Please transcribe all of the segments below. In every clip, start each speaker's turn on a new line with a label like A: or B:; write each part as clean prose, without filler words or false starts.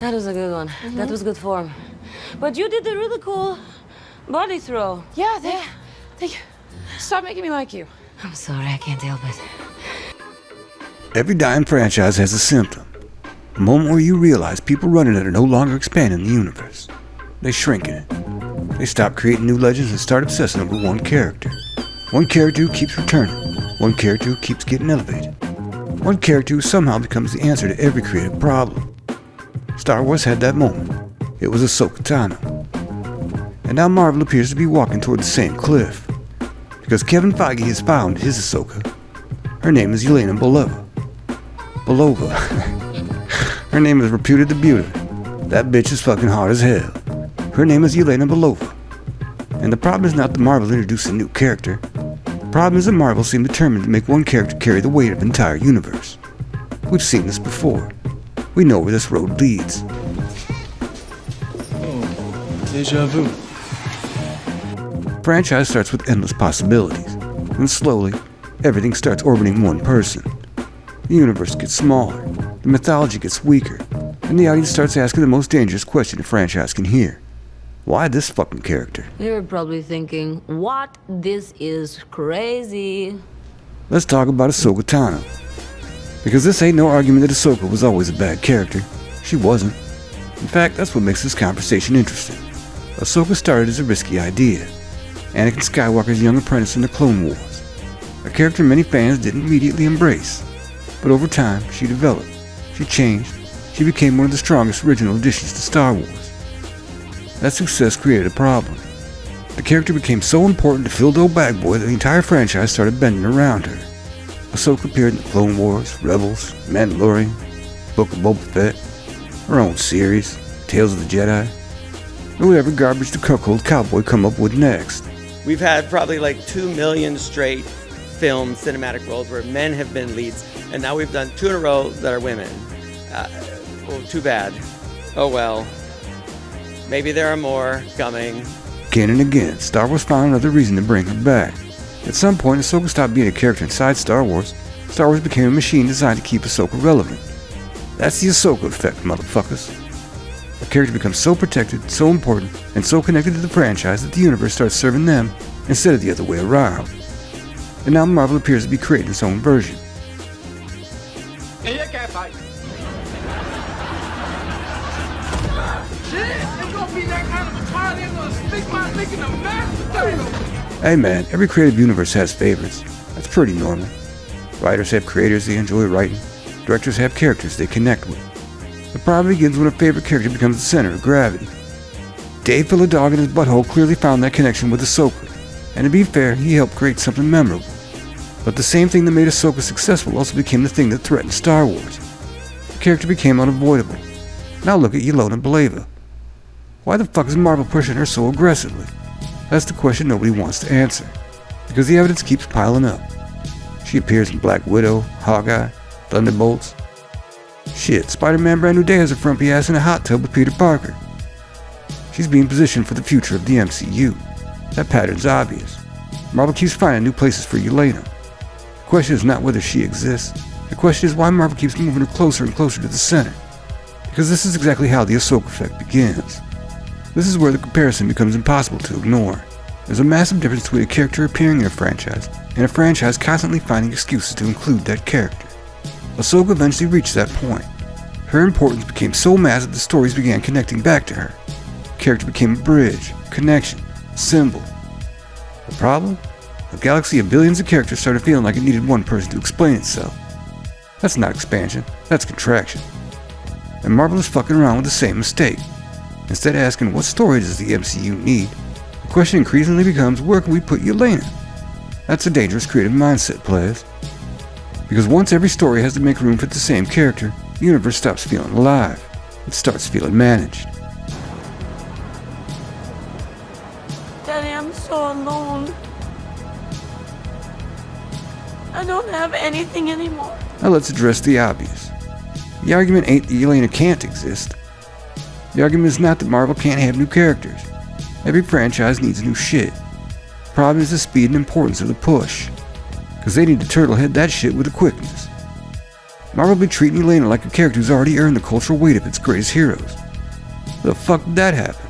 A: That was a good one. That was good form. But you did a really cool body throw.
B: Yeah, thank you. Stop making me like you.
A: I'm sorry, I can't help it.
C: Every dying franchise has a symptom. A moment where you realize people running it are no longer expanding the universe. They shrink in it. They stop creating new legends and start obsessing over one character. One character who keeps returning. One character who keeps getting elevated. One character who somehow becomes the answer to every creative problem. Star Wars had that moment. It was Ahsoka Tano. And now Marvel appears to be walking toward the same cliff. Because Kevin Feige has found his Ahsoka. Her name is Yelena Belova. Her name is reputed to beauty. That bitch is fucking hard as hell. Her name is Yelena Belova. And the problem is not that Marvel introduced a new character. The problem is that Marvel seemed determined to make one character carry the weight of the entire universe. We've seen this before. We know where this road leads.
D: Oh, deja vu.
C: The franchise starts with endless possibilities. And slowly, everything starts orbiting one person. The universe gets smaller, the mythology gets weaker, and the audience starts asking the most dangerous question a franchise can hear. Why this fucking character?
A: You're probably thinking, what? This is crazy.
C: Let's talk about Ahsoka Tano. Because this ain't no argument that Ahsoka was always a bad character. She wasn't. In fact, that's what makes this conversation interesting. Ahsoka started as a risky idea. Anakin Skywalker's young apprentice in the Clone Wars. A character many fans didn't immediately embrace. But over time, she developed. She changed. She became one of the strongest original additions to Star Wars. That success created a problem. The character became so important to fill the old bag boy that the entire franchise started bending around her. Ahsoka appeared in the Clone Wars, Rebels, Mandalorian, Book of Boba Fett, her own series, Tales of the Jedi, and whatever garbage the cuckold cowboy come up with next.
E: We've had probably like 2 million straight film cinematic roles where men have been leads, and now we've done 2 in a row that are women. Oh, too bad. Oh well. Maybe there are more coming.
C: Again and again, Star Wars found another reason to bring her back. At some point, Ahsoka stopped being a character inside Star Wars. Star Wars became a machine designed to keep Ahsoka relevant. That's the Ahsoka effect, motherfuckers. A character becomes so protected, so important, and so connected to the franchise that the universe starts serving them instead of the other way around. And now Marvel appears to be creating its own version.
D: And you can't fight. Shit, it's gonna be that kind of a trial. They're gonna stick my dick in the mashed potato.
C: Hey man, every creative universe has favorites. That's pretty normal. Writers have creators they enjoy writing. Directors have characters they connect with. The problem begins when a favorite character becomes the center of gravity. Dave Filidog in his butthole clearly found that connection with Ahsoka. And to be fair, he helped create something memorable. But the same thing that made Ahsoka successful also became the thing that threatened Star Wars. The character became unavoidable. Now look at Yelena Belova. Why the fuck is Marvel pushing her so aggressively? That's the question nobody wants to answer. Because the evidence keeps piling up. She appears in Black Widow, Hawkeye, Thunderbolts. Shit, Spider-Man Brand New Day has her frumpy ass in a hot tub with Peter Parker. She's being positioned for the future of the MCU. That pattern's obvious. Marvel keeps finding new places for Yelena. The question is not whether she exists. The question is why Marvel keeps moving her closer and closer to the center. Because this is exactly how the Ahsoka effect begins. This is where the comparison becomes impossible to ignore. There's a massive difference between a character appearing in a franchise and a franchise constantly finding excuses to include that character. Ahsoka eventually reached that point. Her importance became so massive the stories began connecting back to her. The character became a bridge, connection, symbol. The problem? A galaxy of billions of characters started feeling like it needed one person to explain itself. That's not expansion, that's contraction. And Marvel is fucking around with the same mistake. Instead of asking what story does the MCU need, the question increasingly becomes where can we put Yelena? That's a dangerous creative mindset, players. Because once every story has to make room for the same character, the universe stops feeling alive. It starts feeling managed.
A: Daddy, I'm so alone. I don't have anything anymore.
C: Now let's address the obvious. The argument ain't that Yelena can't exist. The argument is not that Marvel can't have new characters. Every franchise needs new shit. The problem is the speed and importance of the push. Because they need to turtlehead that shit with a quickness. Marvel be treating Yelena like a character who's already earned the cultural weight of its greatest heroes. The fuck did that happen?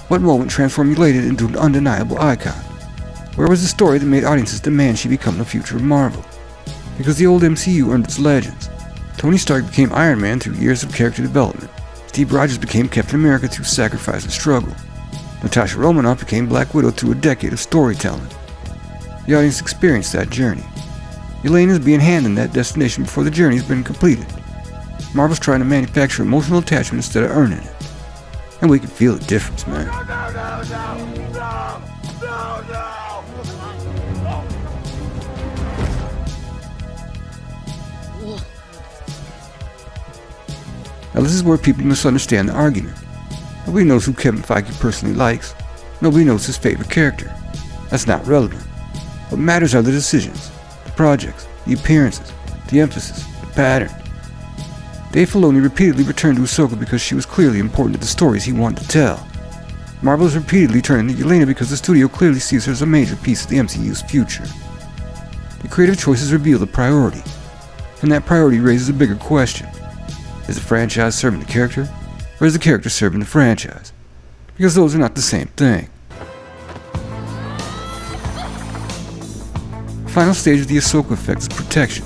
C: What moment transformed Yelena into an undeniable icon? Where was the story that made audiences demand she become the future of Marvel? Because the old MCU earned its legends. Tony Stark became Iron Man through years of character development. Steve Rogers became Captain America through sacrifice and struggle. Natasha Romanoff became Black Widow through a decade of storytelling. The audience experienced that journey. Yelena is being handed that destination before the journey has been completed. Marvel's trying to manufacture emotional attachment instead of earning it. And we can feel the difference, man. Now this is where people misunderstand the argument. Nobody knows who Kevin Feige personally likes. Nobody knows his favorite character. That's not relevant. What matters are the decisions, the projects, the appearances, the emphasis, the pattern. Dave Filoni repeatedly returned to Ahsoka because she was clearly important to the stories he wanted to tell. Marvel is repeatedly turning to Yelena because the studio clearly sees her as a major piece of the MCU's future. The creative choices reveal the priority, and that priority raises a bigger question. Is the franchise serving the character, or is the character serving the franchise? Because those are not the same thing. The final stage of the Ahsoka effect is protection.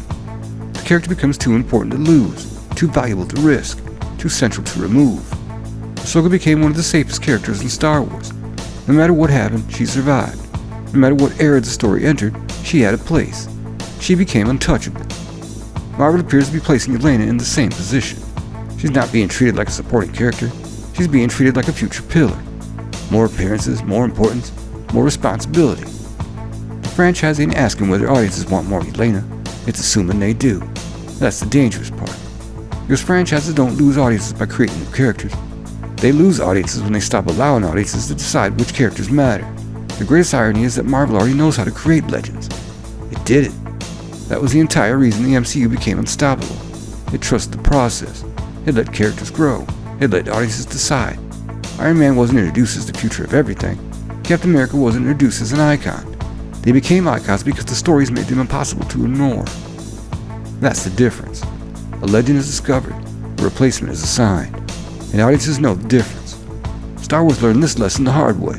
C: The character becomes too important to lose, too valuable to risk, too central to remove. Ahsoka became one of the safest characters in Star Wars. No matter what happened, she survived. No matter what era the story entered, she had a place. She became untouchable. Marvel appears to be placing Yelena in the same position. She's not being treated like a supporting character. She's being treated like a future pillar. More appearances, more importance, more responsibility. The franchise ain't asking whether audiences want more Yelena. It's assuming they do. That's the dangerous part. Because franchises don't lose audiences by creating new characters. They lose audiences when they stop allowing audiences to decide which characters matter. The greatest irony is that Marvel already knows how to create legends. It did it. That was the entire reason the MCU became unstoppable. It trusted the process. It let characters grow. It let audiences decide. Iron Man wasn't introduced as the future of everything. Captain America wasn't introduced as an icon. They became icons because the stories made them impossible to ignore. That's the difference. A legend is discovered, a replacement is assigned, and audiences know the difference. Star Wars learned this lesson the hard way.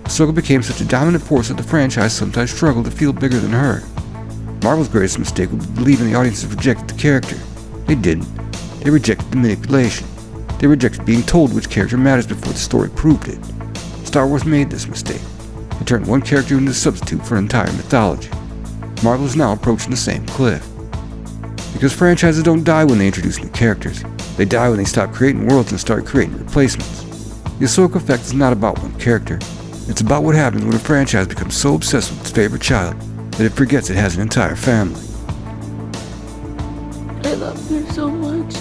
C: Ahsoka became such a dominant force that the franchise sometimes struggled to feel bigger than her. Marvel's greatest mistake was believing the audiences rejected the character. They didn't. They rejected the manipulation. They rejected being told which character matters before the story proved it. Star Wars made this mistake. It turned one character into a substitute for an entire mythology. Marvel is now approaching the same cliff. Because franchises don't die when they introduce new characters. They die when they stop creating worlds and start creating replacements. The Ahsoka effect is not about one character. It's about what happens when a franchise becomes so obsessed with its favorite child that it forgets it has an entire family.
A: I love her so much.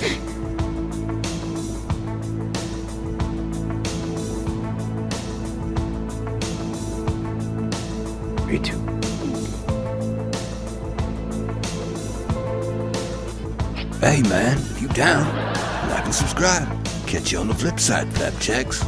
C: Me too. Hey man, if you down, like and subscribe. Catch you on the flip side, flapjacks.